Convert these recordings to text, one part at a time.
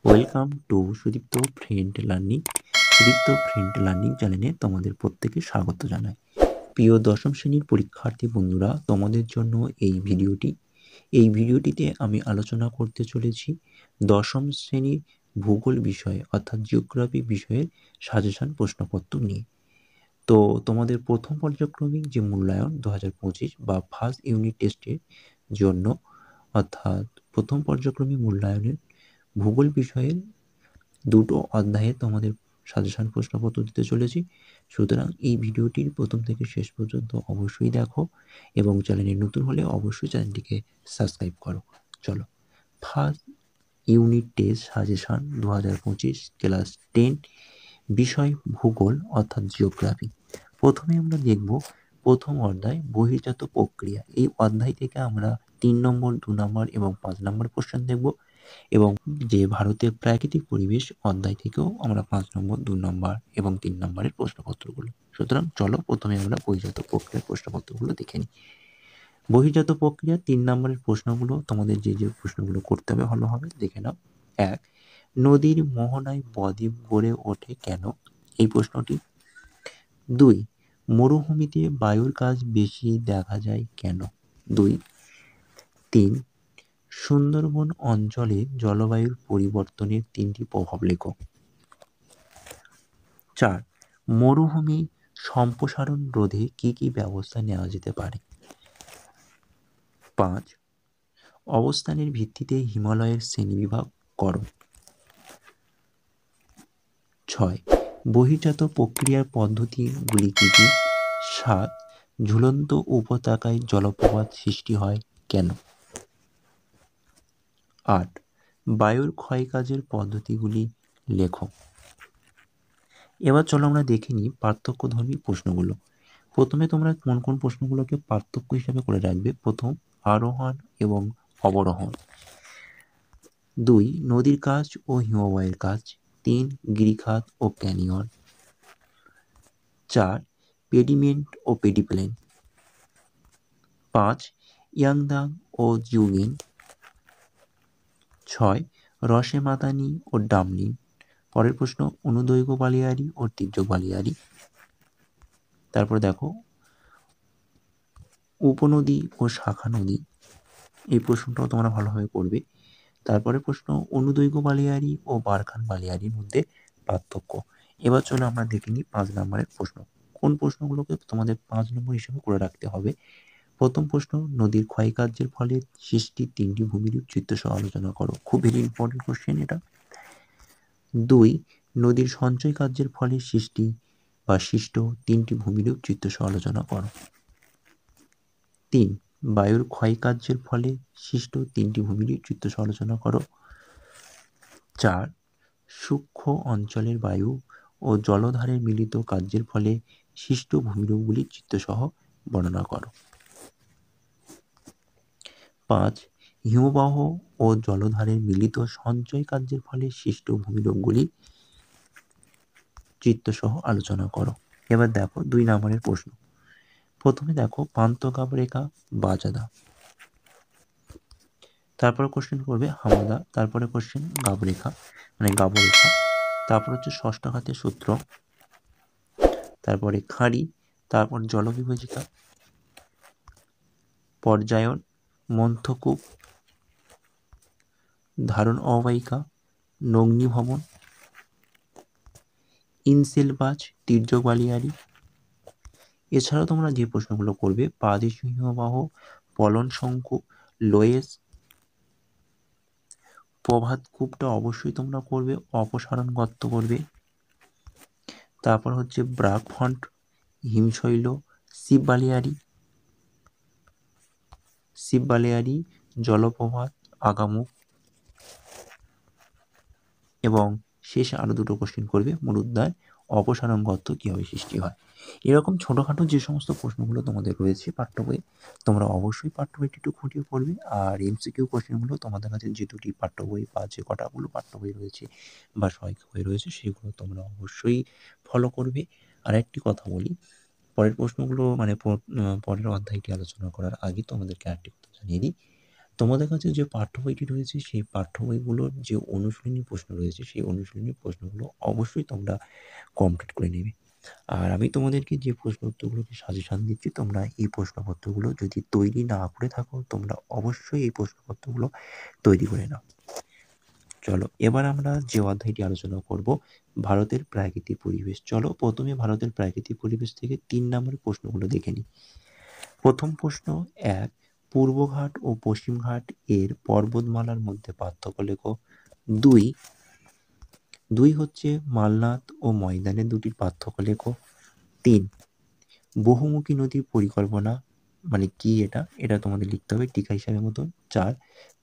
Welcome to Sudipta friend learning চ্যানেলে তোমাদের প্রত্যেকে স্বাগত জানাই। প্রিয় দশম শ্রেণীর পরীক্ষার্থী বন্ধুরা, তোমাদের জন্য এই ভিডিওটিতে আমি আলোচনা করতে চলেছি দশম শ্রেণীর ভূগোল বিষয়ে অর্থাৎ জিওগ্রাফি বিষয়ের সাজেশন প্রশ্নপত্র নিয়ে। তো তোমাদের প্রথম পর্যায়ক্রমিক যে মূল্যায়ন 2025 বা ফার্স্ট ইউনিট টেস্টের জন্য অর্থাৎ প্রথম পর্যায়ক্রমিক মূল্যায়নের ভূগোল বিষয়ের দুটো অধ্যায়ে তোমাদের সাজেশন প্রশ্নপত্র দিতে চলেছি। সুতরাং এই ভিডিওটির প্রথম থেকে শেষ পর্যন্ত অবশ্যই দেখো এবং চ্যানেলে নতুন হলে অবশ্যই চ্যানেলটিকে সাবস্ক্রাইব করো। চলো, first unit test suggestion 2025 class 10 বিষয় ভূগোল অর্থাৎ জিওগ্রাফি। প্রথমে আমরা দেখব প্রথম অধ্যায় বহির্জাত প্রক্রিয়া। এই অধ্যায় থেকে আমরা 3 নম্বর, 2 নম্বর এবং 5 নম্বর কোশ্চেন দেখব এবং যে ভারতের প্রাকৃতিক পরিবেশ অধ্যায় থেকেও আমরা 5 নম্বর, 2 নম্বর এবং 3 নম্বরের প্রশ্নপত্রগুলো। সুতরাং চলো প্রথমে আমরা বহির্জাত প্রক্রিয়ার প্রশ্নপত্রগুলো দেখে নিই। বহির্জাত প্রক্রিয়া 3 নম্বরের প্রশ্নগুলো তোমাদের যে প্রশ্নগুলো করতে হবে ভালোভাবে দেখে নাও। 1. নদীর মোহনায় বদ্বীপ গড়ে ওঠে কেন? এই প্রশ্নটি। 2. মরুভূমিতে বায়ুর কাজ বেশি দেখা যায় কেন? 2. 3. সুন্দরবন অঞ্চলে জলবায়ুর পরিবর্তনের 3টি প্রভাব লেখো। 4. মরুভূমি সম্প্রসারণ রোধে কি কি ব্যবস্থা নেওয়া যেতে পারে? 5. অবস্থানের ভিত্তিতে হিমালয়ের শ্রেণীবিভাগ করো। 6. বহির্জাত প্রক্রিয়ার পদ্ধতিগুলি কি কি? 7. ঝুলন্ত উপত্যকায় জলপ্রপাত সৃষ্টি হয় কেন? 8. বায়ুর ক্ষয়কাজের পদ্ধতিগুলি লেখো। এবার চলো আমরা দেখে নিই পার্থক্যধর্মী প্রশ্নগুলো। প্রথমে তোমরা কোন কোন প্রশ্নগুলোকে পার্থক্য হিসাবে করে রাখবে? প্রথম, আরোহণ এবং অবরোহণ। 2. নদীর কাজ ও হিমবাহের কাজ। 3. গিরিখাত ও ক্যানিয়ন। 4. পেডিমেন্ট ও পেডিপ্লেন। 5. ইয়াংদাং ও জিউগিন। 6. রসে মাদানি ও ডামলিন। পরের প্রশ্ন, অনুদৈর্ঘ্য বালিয়াড়ি ও তির্যক বালিয়াড়ি। তারপর দেখো উপনদী ও শাখা নদী, এই প্রশ্নটাও তোমরা ভালোভাবে করবে। তারপরে প্রশ্ন, অনুদৈর্ঘ্য বালিয়াড়ি ও বারখান বালিয়াড়ির মধ্যে পার্থক্য। এবার চলো আমরা দেখে নিই 5 নম্বরের প্রশ্ন। কোন প্রশ্নগুলোকে তোমাদের 5 নম্বর হিসেবে করে রাখতে হবে? প্রথম প্রশ্ন, নদীর ক্ষয়কার্যের ফলে সৃষ্টি 3টি ভূমিরূপ চিত্র সহ আলোচনা করো। খুব ভেরি ইম্পর্টেন্ট কোশ্চেন এটা। 2. নদীর সঞ্চয় কার্যের ফলে সৃষ্টি বা সৃষ্ট 3টি ভূমিরূপ চিত্র সহ আলোচনা করো। 3. বায়ুর ক্ষয়কার্যের ফলে সৃষ্ট 3টি ভূমিরূপ চিত্র সহ আলোচনা করো। 4. সূক্ষ্ম অঞ্চলের বায়ু ও জলধারের মিলিত কার্যের ফলে সৃষ্ট ভূমিরূপগুলির চিত্রসহ বর্ণনা করো। 5. হিমবাহ ও জলধারের মিলিত সঞ্চয় কার্যের ফলে সৃষ্ট ভূমিরূপগুলি চিত্রসহ আলোচনা করো। এবার দেখো 2 নম্বরের প্রশ্ন। প্রথমে দেখো পান্তগাব রেখা বাজাদা, তারপরে কোশ্চেন করবে হামাদা, তারপরে কোশ্চেন গাবরেখা মানে গাবরেখা, তারপর হচ্ছে ষষ্ঠঘাতের সূত্র, তারপরে খাঁড়ি, তারপর জলবিভাজিকা, পর্যায়ন, মন্থকূপ, ধারণ অববাহিকা, নগ্নিভবন, ইনসেলবাজ, তির্যক বালিয়াড়ি। এছাড়াও তোমরা যে প্রশ্নগুলো করবে পাদদেশীয় হিমবাহ, পলন শঙ্কু, লোয়েস, প্রভাতকূপটা অবশ্যই তোমরা করবে, অপসারণ গর্ত করবে, তারপর হচ্ছে ব্রাক ফন্ট, হিমশৈল, শিববালিয়াড়ি, জলপ্রপাত, আগামুখ এবং শেষে আরো দুটো কোশ্চেন করবে মরুদ্যায় অপসারণ গর্ত কিভাবে সৃষ্টি হয়। এরকম ছোটোখাটো যে সমস্ত প্রশ্নগুলো তোমাদের রয়েছে পাঠ্য বইয়ে, তোমরা অবশ্যই পাঠ্য বইটি একটু খুঁটিয়ে পড়বে। আর এমসিকিউ কোশ্চেনগুলো তোমাদের কাছে যে দুটি পাঠ্য বই বা যে কটাগুলো পাঠ্য বই রয়েছে বা সহায়িকা বই রয়েছে সেগুলো তোমরা অবশ্যই ফলো করবে। আর একটি কথা বলি, পরের প্রশ্নগুলো মানে পরের অধ্যায়টি আলোচনা করার আগে তোমাদেরকে আরেকটি কথা জানিয়ে দিই। তোমাদের কাছে যে পাঠ্য বইটি রয়েছে সেই পাঠ্য বইগুলোর যে অনুশীলনী প্রশ্ন রয়েছে সেই অনুশীলনী প্রশ্নগুলো অবশ্যই তোমরা কমপ্লিট করে নেবে। আর আমি তোমাদেরকে যে প্রশ্ন উত্তরগুলোকে সাজেশন দিচ্ছি, তোমরা এই প্রশ্নপত্রগুলো যদি তৈরি না করে থাকো তোমরা অবশ্যই এই প্রশ্নপত্রগুলো তৈরি করে নাও। চলো এবার আমরা যে অধ্যায়টি আলোচনা করব, ভারতের প্রাকৃতিক পরিবেশ। চলো প্রথমে ভারতের প্রাকৃতিক পরিবেশ থেকে 3 নম্বরের প্রশ্নগুলো দেখে নিই। প্রথম প্রশ্ন 1, পূর্বঘাট ও পশ্চিমঘাট এর পর্বতমালার মধ্যে পার্থক্য লেখো। 2 হচ্ছে মালনাদ ও ময়দানের দুটির পার্থক্য লেখো। 3, বহুমুখী নদীর পরিকল্পনা মানে কি এটা তোমাদের লিখতে হবে টিকা হিসাবের মতন। 4,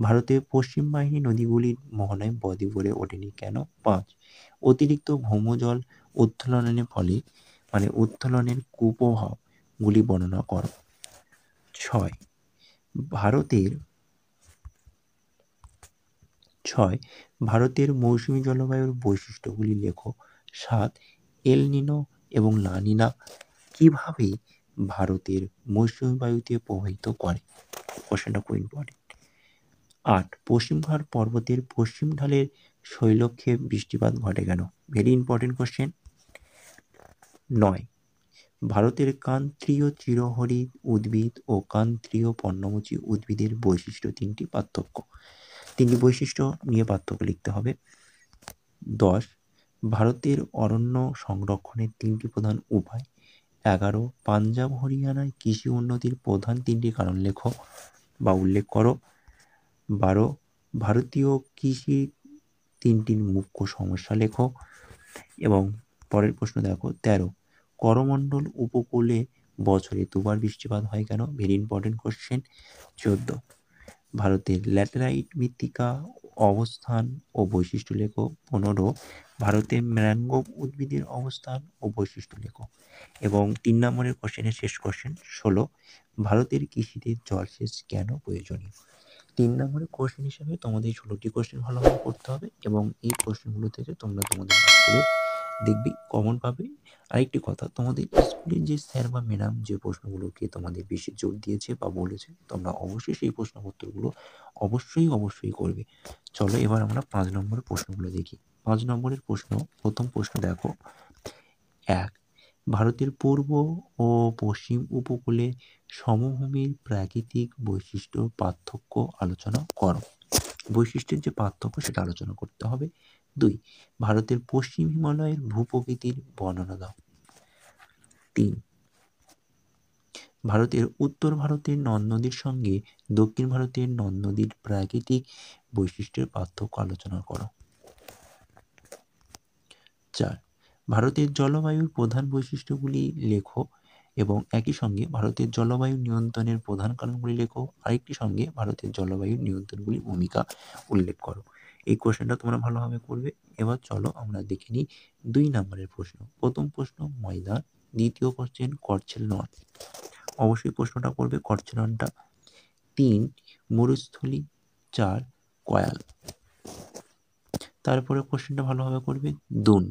ভারতের পশ্চিম বাহিনী নদীগুলির মোহনায় বদ্বীপ গড়ে ওঠেনি কেন? 5, অতিরিক্ত ভৌমজল উত্তোলনের ফলে মানে উত্তোলনের কুপ্রভাব গুলি বর্ণনা করো। 6, ভারতের মৌসুমী জলবায়ুর বৈশিষ্ট্যগুলি লেখো। 7, এল নিনো এবং লা নিনা কিভাবে ভারতের মৌসুমী বায়ুতে প্রভাবিত করে? কোশ্চেনটা খুব ইম্পর্টেন্ট। 8, পশ্চিমঘাট পর্বতের পশ্চিম ঢালের শৈলক্ষে বৃষ্টিপাত ঘটে কেন? Very important question. 9, ভারতের ক্রান্তীয় চিরহরিৎ উদ্ভিদ ও ক্রান্তীয় পর্ণমোচী উদ্ভিদের বৈশিষ্ট্য 3টি পার্থক্য। 3টি বৈশিষ্ট্য নিয়ে পার্থক্য লিখতে হবে। 10, ভারতের অরণ্য সংরক্ষণের 3টি প্রধান উপায়। 11, পাঞ্জাব হরিয়ানায় কৃষি উন্নতির প্রধান 3টি কারণ লেখো বা উল্লেখ করো। 12, ভারতীয় কৃষি 3টি মুখ্য সমস্যা লেখো। এবং পরের প্রশ্ন দেখো 13, করমণ্ডল উপকূলে বছরে 2বার বৃষ্টিপাত হয় কেন? Very important question. 14, ভারতের ল্যাটেরাইট মৃত্তিকা অবস্থান ও বৈশিষ্ট্য লেখো। 15, ভারতের ম্যানগ্রোভ উদ্ভিদের অবস্থান ও বৈশিষ্ট্য লেখো। এবং 3 নম্বরের কোশ্চেনের শেষ কোশ্চেন 16, ভারতের কৃষিতে জলসেচ কেন প্রয়োজনীয়? 3 নম্বরের কোশ্চেন হিসেবে তোমাদের 16টি কোশ্চেন ভালোভাবে করতে হবে এবং এই কোশ্চেনগুলো থেকে তোমরা তোমাদের স্কুলে দেখবি কমন পাবে। আরেকটি কথা, তোমাদের স্কুলের যে স্যার বা ম্যাডাম যে প্রশ্নগুলোকে তোমাদের বেশি জোর দিয়েছে বা বলেছে তোমরা অবশ্যই সেই প্রশ্নপত্রগুলো অবশ্যই করবে। চলো এবার আমরা 5 নম্বরের প্রশ্নগুলো দেখি। 5 নম্বরের প্রশ্ন, প্রথম প্রশ্ন দেখো। 1, ভারতের পূর্ব ও পশ্চিম উপকূলে সমভূমির প্রাকৃতিক বৈশিষ্ট্য পার্থক্য আলোচনা করো। বৈশিষ্ট্যের যে পার্থক্য সেটা আলোচনা করতে হবে। 2, ভারতের পশ্চিম হিমালয়ের ভূপ্রকৃতির বর্ণনা দাও। 3, ভারতের উত্তর ভারতের নদ নদীর সঙ্গে দক্ষিণ ভারতের নদ নদীর প্রাকৃতিক বৈশিষ্ট্যের পার্থক্য আলোচনা করো। 4, ভারতের জলবায়ুর প্রধান বৈশিষ্ট্যগুলি লেখো এবং একই সঙ্গে ভারতের জলবায়ু নিয়ন্ত্রণের প্রধান কারণগুলি লেখো। আরেকটি সঙ্গে ভারতের জলবায়ু নিয়ন্ত্রণগুলির ভূমিকা উল্লেখ করো। এই কোশ্চেনটা তোমরা ভালোভাবে করবে। এবার চলো আমরা দেখে নিই 2 নম্বরের প্রশ্ন। প্রথম প্রশ্ন ময়দান, দ্বিতীয় কোশ্চেন করছেলনট। অবশ্যই প্রশ্নটা করবে করছেলনটা। 3, মরুস্থলী। 4, কয়াল। তারপরে কোশ্চেনটা ভালোভাবে করবে দুন।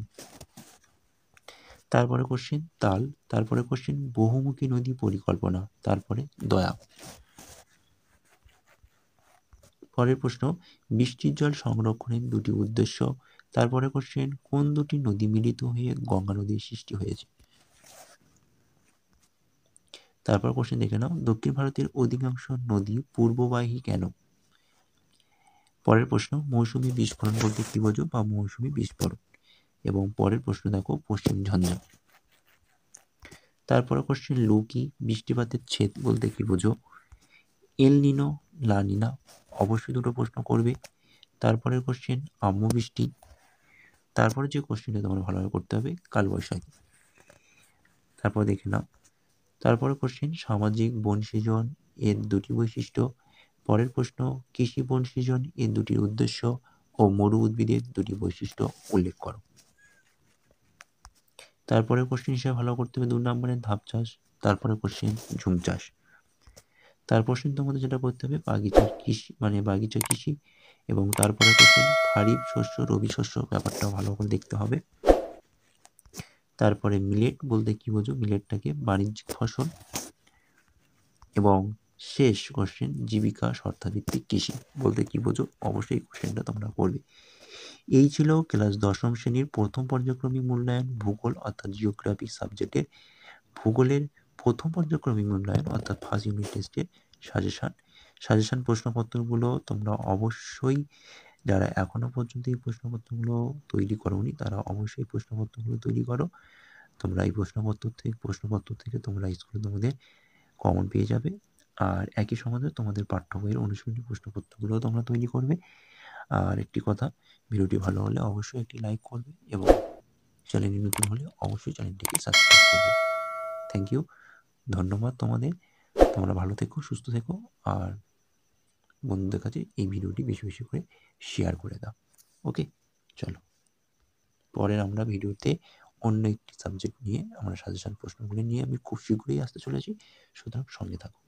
তারপরে কোশ্চেন তাল। তারপরে কোশ্চেন বহুমুখী নদী পরিকল্পনা। তারপরে দয়া। পরের প্রশ্ন বৃষ্টির জল সংরক্ষণের 2টি উদ্দেশ্য। তারপরে কোশ্চেন কোন 2টি নদী মিলিত হয়ে গঙ্গা নদীর সৃষ্টি হয়েছে। তারপর কোশ্চেন দেখে নাও দক্ষিণ ভারতের অধিকাংশ নদী পূর্ববাহী কেন। পরের প্রশ্ন মৌসুমী বিস্ফোরণ বলতে কি বোঝো বা মৌসুমী বিস্ফোরণ। এবং পরের প্রশ্ন দেখো পশ্চিম ঝঞ্ঝা। তারপরে কোশ্চেন লু কি, বৃষ্টিপাতের ছেদ বলতে কি বোঝো। এল নিনো, লা নিনা। অবশ্যই 2টো প্রশ্ন করবে। তারপরের কোশ্চেন আম্ম বৃষ্টি। তারপরে যে কোশ্চেনটা তোমার ভালোভাবে করতে হবে কালবৈশাখী। তারপর দেখে নাও। তারপরে কোশ্চেন সামাজিক বন সৃজন এর 2টি বৈশিষ্ট্য। পরের প্রশ্ন কৃষি বন সৃজন এর 2টির উদ্দেশ্য ও মরু উদ্ভিদের 2টি বৈশিষ্ট্য উল্লেখ করো। তারপরে কোশ্চেন হিসেবে ভালো করতে হবে 2 নম্বরের ধাপ চাষ। তারপরে কোশ্চেন ঝুম চাষ। তারপর তোমাদের যেটা করতে হবে বাগিচা কৃষি এবং তারপরে কোশ্চেন খারিফ শস্য রবি শস্য ব্যাপারটা ভালো করে দেখতে হবে। তারপরে মিলেট বলতে কি বোঝো, মিলেটটাকে বাণিজ্যিক ফসল। এবং শেষ কোশ্চেন, জীবিকা শর্তাভিত্তিক কৃষি বলতে কি বোঝো? অবশ্যই কোশ্চেনটা তোমরা করবে। এই ছিল ক্লাস 10ম শ্রেণীর প্রথম পর্যায়ক্রমিক মূল্যায়ন ভূগোল অর্থাৎ জিওগ্রাফি সাবজেক্টের ভূগোলের প্রথম পর্যায়ক্রমিক মূল্যায়ন অর্থাৎ ফার্স্ট ইউনিট টেস্টের সাজেশন প্রশ্নপত্রগুলো তোমরা অবশ্যই, যারা এখনো পর্যন্ত এই প্রশ্নপত্রগুলো তৈরি করোনি তারা অবশ্যই প্রশ্নপত্রগুলো তৈরি করো। তোমরা এই প্রশ্নপত্র থেকে তোমরা স্কুলে তোমাদের কমন পেয়ে যাবে। আর একই সঙ্গে তোমাদের পাঠ্য বইয়ের অনুশীলনী প্রশ্নপত্রগুলোও তোমরা তৈরি করবে। আর একটি কথা, ভিডিওটি ভালো হলে অবশ্যই একটি লাইক করবে এবং চ্যানেলে নতুন হলে অবশ্যই চ্যানেলটিকে সাবস্ক্রাইব করবে। থ্যাংক ইউ, ধন্যবাদ তোমাদের। তোমরা ভালো থেকো, সুস্থ থেকো, আর বন্ধুদের কাছে এই ভিডিওটি বেশি বেশি করে শেয়ার করে দাও। ওকে, চলো পরের আমরা ভিডিওতে অন্য একটি সাবজেক্ট নিয়ে আমরা সাজেশন প্রশ্নগুলি নিয়ে আমি খুব শীঘ্রই আসতে চলেছি, সুতরাং সঙ্গে থাকো।